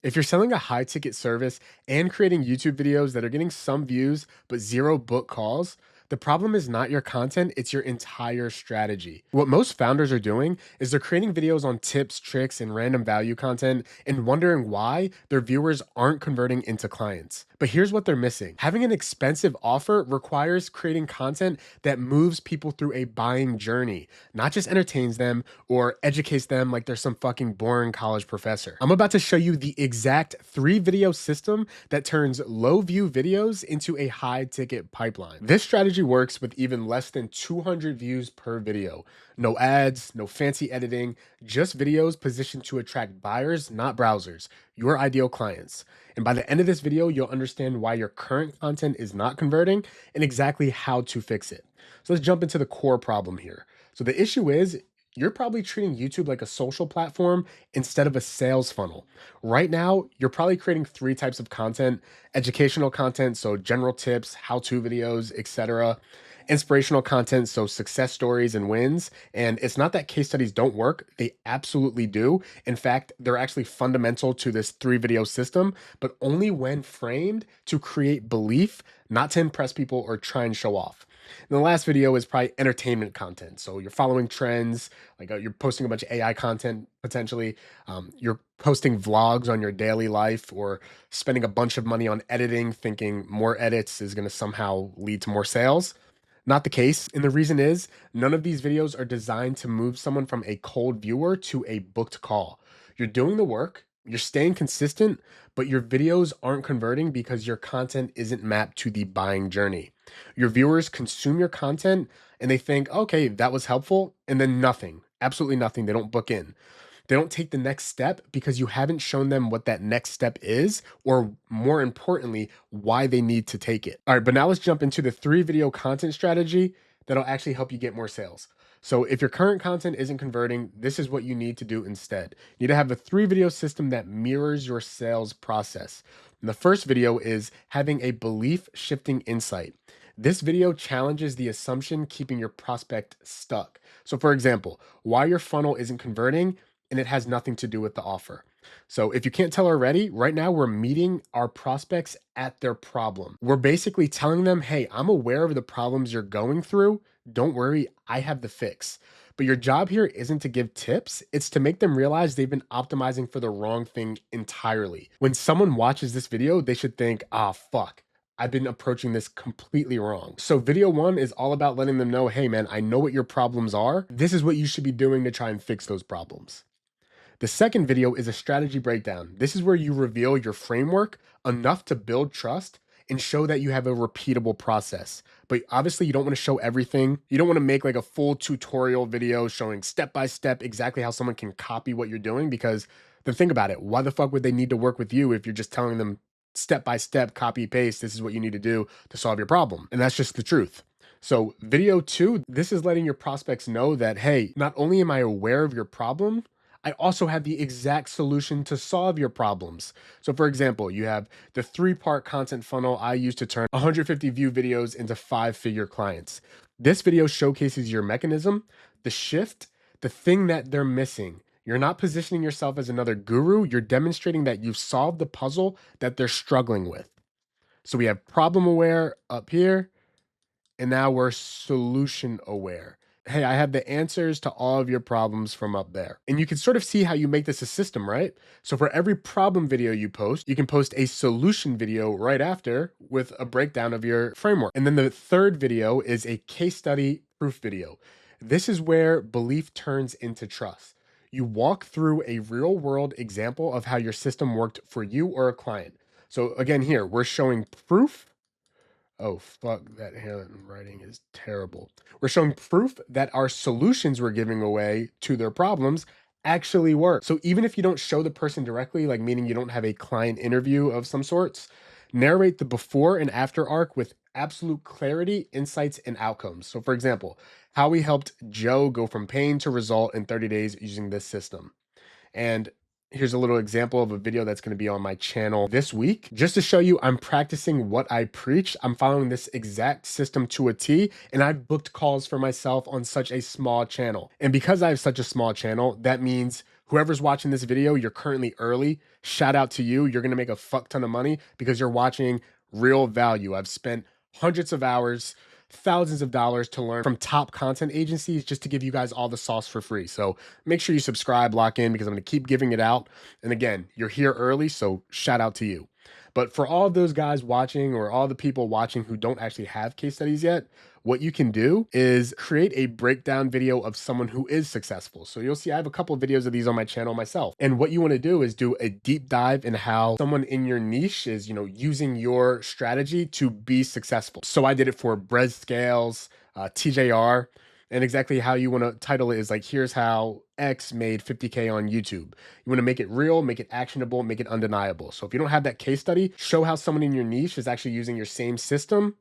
If you're selling a high ticket service and creating YouTube videos that are getting some views but zero book calls, the problem is not your content, it's your entire strategy. What most founders are doing is they're creating videos on tips, tricks, and random value content and wondering why their viewers aren't converting into clients. But here's what they're missing. Having an expensive offer requires creating content that moves people through a buying journey, not just entertains them or educates them like they're some fucking boring college professor. I'm about to show you the exact 3 video system that turns low view videos into a high ticket pipeline. This strategy works with even less than 200 views per video. No ads, no fancy editing, just videos positioned to attract buyers, not browsers, your ideal clients. And by the end of this video, you'll understand why your current content is not converting and exactly how to fix it. So let's jump into the core problem here. So the issue is you're probably treating YouTube like a social platform instead of a sales funnel. Right now, you're probably creating 3 types of content: educational content, so general tips, how-to videos, etc. Inspirational content, so success stories and wins. And it's not that case studies don't work, they absolutely do. In fact, they're actually fundamental to this 3 video system, but only when framed to create belief, not to impress people or try and show off. And the last video is probably entertainment content. So you're following trends, like you're posting a bunch of AI content potentially. You're posting vlogs on your daily life or spending a bunch of money on editing, thinking more edits is going to somehow lead to more sales. Not the case. And the reason is none of these videos are designed to move someone from a cold viewer to a booked call. You're doing the work, you're staying consistent, but your videos aren't converting because your content isn't mapped to the buying journey. Your viewers consume your content and they think, okay, that was helpful, and then nothing, absolutely nothing. They don't book in. They don't take the next step because you haven't shown them what that next step is, or more importantly, why they need to take it. All right, but now let's jump into the 3 video content strategy that'll actually help you get more sales. So if your current content isn't converting, this is what you need to do instead. You need to have a 3 video system that mirrors your sales process. And the first video is having a belief shifting insight. This video challenges the assumption keeping your prospect stuck. So for example, why your funnel isn't converting, and it has nothing to do with the offer. So if you can't tell already, right now we're meeting our prospects at their problem. We're basically telling them, hey, I'm aware of the problems you're going through. Don't worry, I have the fix. But your job here isn't to give tips, it's to make them realize they've been optimizing for the wrong thing entirely. When someone watches this video, they should think, ah, fuck, I've been approaching this completely wrong. So video 1 is all about letting them know, hey man, I know what your problems are. This is what you should be doing to try and fix those problems. The second video is a strategy breakdown. This is where you reveal your framework enough to build trust and show that you have a repeatable process. But obviously you don't want to show everything. You don't want to make like a full tutorial video showing step by step exactly how someone can copy what you're doing, because then think about it. Why the fuck would they need to work with you if you're just telling them step by step, copy paste, this is what you need to do to solve your problem? And that's just the truth. So video 2, this is letting your prospects know that, hey, not only am I aware of your problem, I also have the exact solution to solve your problems. So for example, you have the 3-part content funnel I use to turn 150 view videos into 5-figure clients. This video showcases your mechanism, the shift, the thing that they're missing. You're not positioning yourself as another guru, you're demonstrating that you've solved the puzzle that they're struggling with. So we have problem aware up here, and now we're solution aware. Hey, I have the answers to all of your problems from up there. And you can sort of see how you make this a system, right? So for every problem video you post, you can post a solution video right after with a breakdown of your framework. And then the third video is a case study proof video. This is where belief turns into trust. You walk through a real world example of how your system worked for you or a client. So again, here we're showing proof. Oh, fuck, that handwriting is terrible. We're showing proof that our solutions we're giving away to their problems actually work. So even if you don't show the person directly, like meaning you don't have a client interview of some sorts, narrate the before and after arc with absolute clarity, insights, and outcomes. So for example, how we helped Joe go from pain to result in 30 days using this system. And here's a little example of a video that's going to be on my channel this week. Just to show you I'm practicing what I preach, I'm following this exact system to a T, and I've booked calls for myself on such a small channel. And because I have such a small channel, that means Whoever's watching this video, you're currently early. Shout out to you. You're going to make a fuck ton of money because you're watching real value. I've spent hundreds of hours, thousands of dollars to learn from top content agencies just to give you guys all the sauce for free. So make sure you subscribe, lock in, because I'm going to keep giving it out. And again, you're here early, so shout out to you. But for all of those guys watching or all the people watching who don't actually have case studies yet, what you can do is create a breakdown video of someone who is successful. So you'll see I have a couple of videos of these on my channel myself. And what you want to do is do a deep dive in how someone in your niche is, using your strategy to be successful. So I did it for Brez Scales, TJR, and exactly how you want to title it is like, here's how X made 50K on YouTube. You want to make it real, make it actionable, make it undeniable. So if you don't have that case study, show how someone in your niche is actually using your same system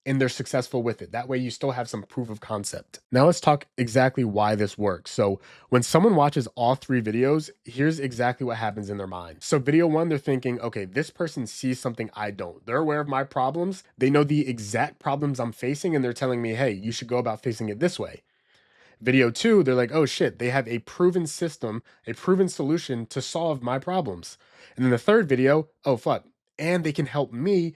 and they're successful with it. That way you still have some proof of concept. Now let's talk exactly why this works. So when someone watches all 3 videos, here's exactly what happens in their mind. So video 1, they're thinking, okay, this person sees something I don't. They're aware of my problems. They know the exact problems I'm facing and they're telling me, hey, you should go about facing it this way. Video 2, they're like, oh shit, they have a proven system, a proven solution to solve my problems. And then the third video, oh fuck, and they can help me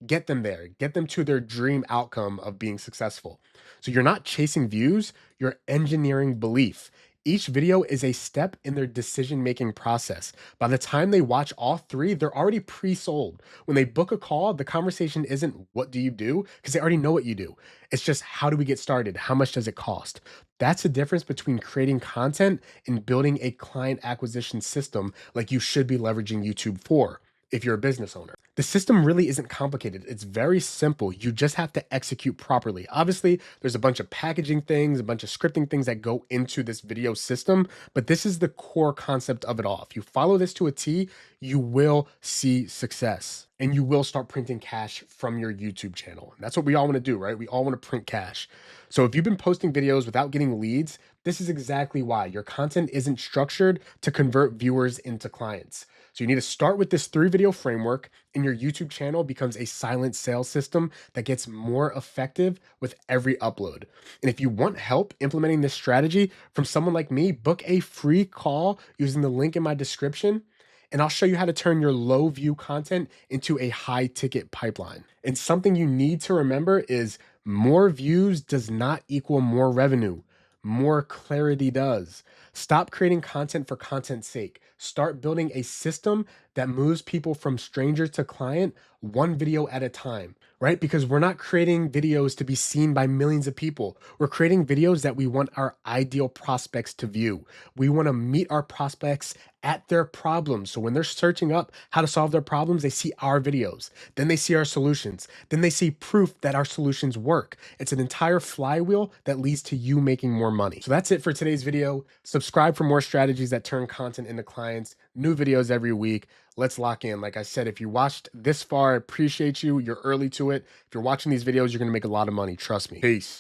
get them there, get them to their dream outcome of being successful. So you're not chasing views, you're engineering belief. Each video is a step in their decision-making process. By the time they watch all 3, they're already pre-sold. When they book a call, the conversation isn't what do you do? Because they already know what you do. It's just how do we get started? How much does it cost? That's the difference between creating content and building a client acquisition system like you should be leveraging YouTube for if you're a business owner. The system really isn't complicated. It's very simple. You just have to execute properly. Obviously, there's a bunch of packaging things, a bunch of scripting things that go into this video system, but this is the core concept of it all. If you follow this to a T, you will see success and you will start printing cash from your YouTube channel. And that's what we all want to do, right? We all want to print cash. So if you've been posting videos without getting leads, this is exactly why. Your content isn't structured to convert viewers into clients. So you need to start with this 3-video framework, and your YouTube channel becomes a silent sales system that gets more effective with every upload. And if you want help implementing this strategy from someone like me, book a free call using the link in my description, and I'll show you how to turn your low view content into a high ticket pipeline. And something you need to remember is more views does not equal more revenue. More clarity does. Stop creating content for content's sake. Start building a system that moves people from stranger to client one video at a time, right? Because we're not creating videos to be seen by millions of people. We're creating videos that we want our ideal prospects to view. We want to meet our prospects at their problems. So when they're searching up how to solve their problems, they see our videos. Then they see our solutions. Then they see proof that our solutions work. It's an entire flywheel that leads to you making more money. So that's it for today's video. Subscribe for more strategies that turn content into clients. New videos every week. Let's lock in. Like I said, if you watched this far, I appreciate you. You're early to it. If you're watching these videos, you're going to make a lot of money. Trust me. Peace.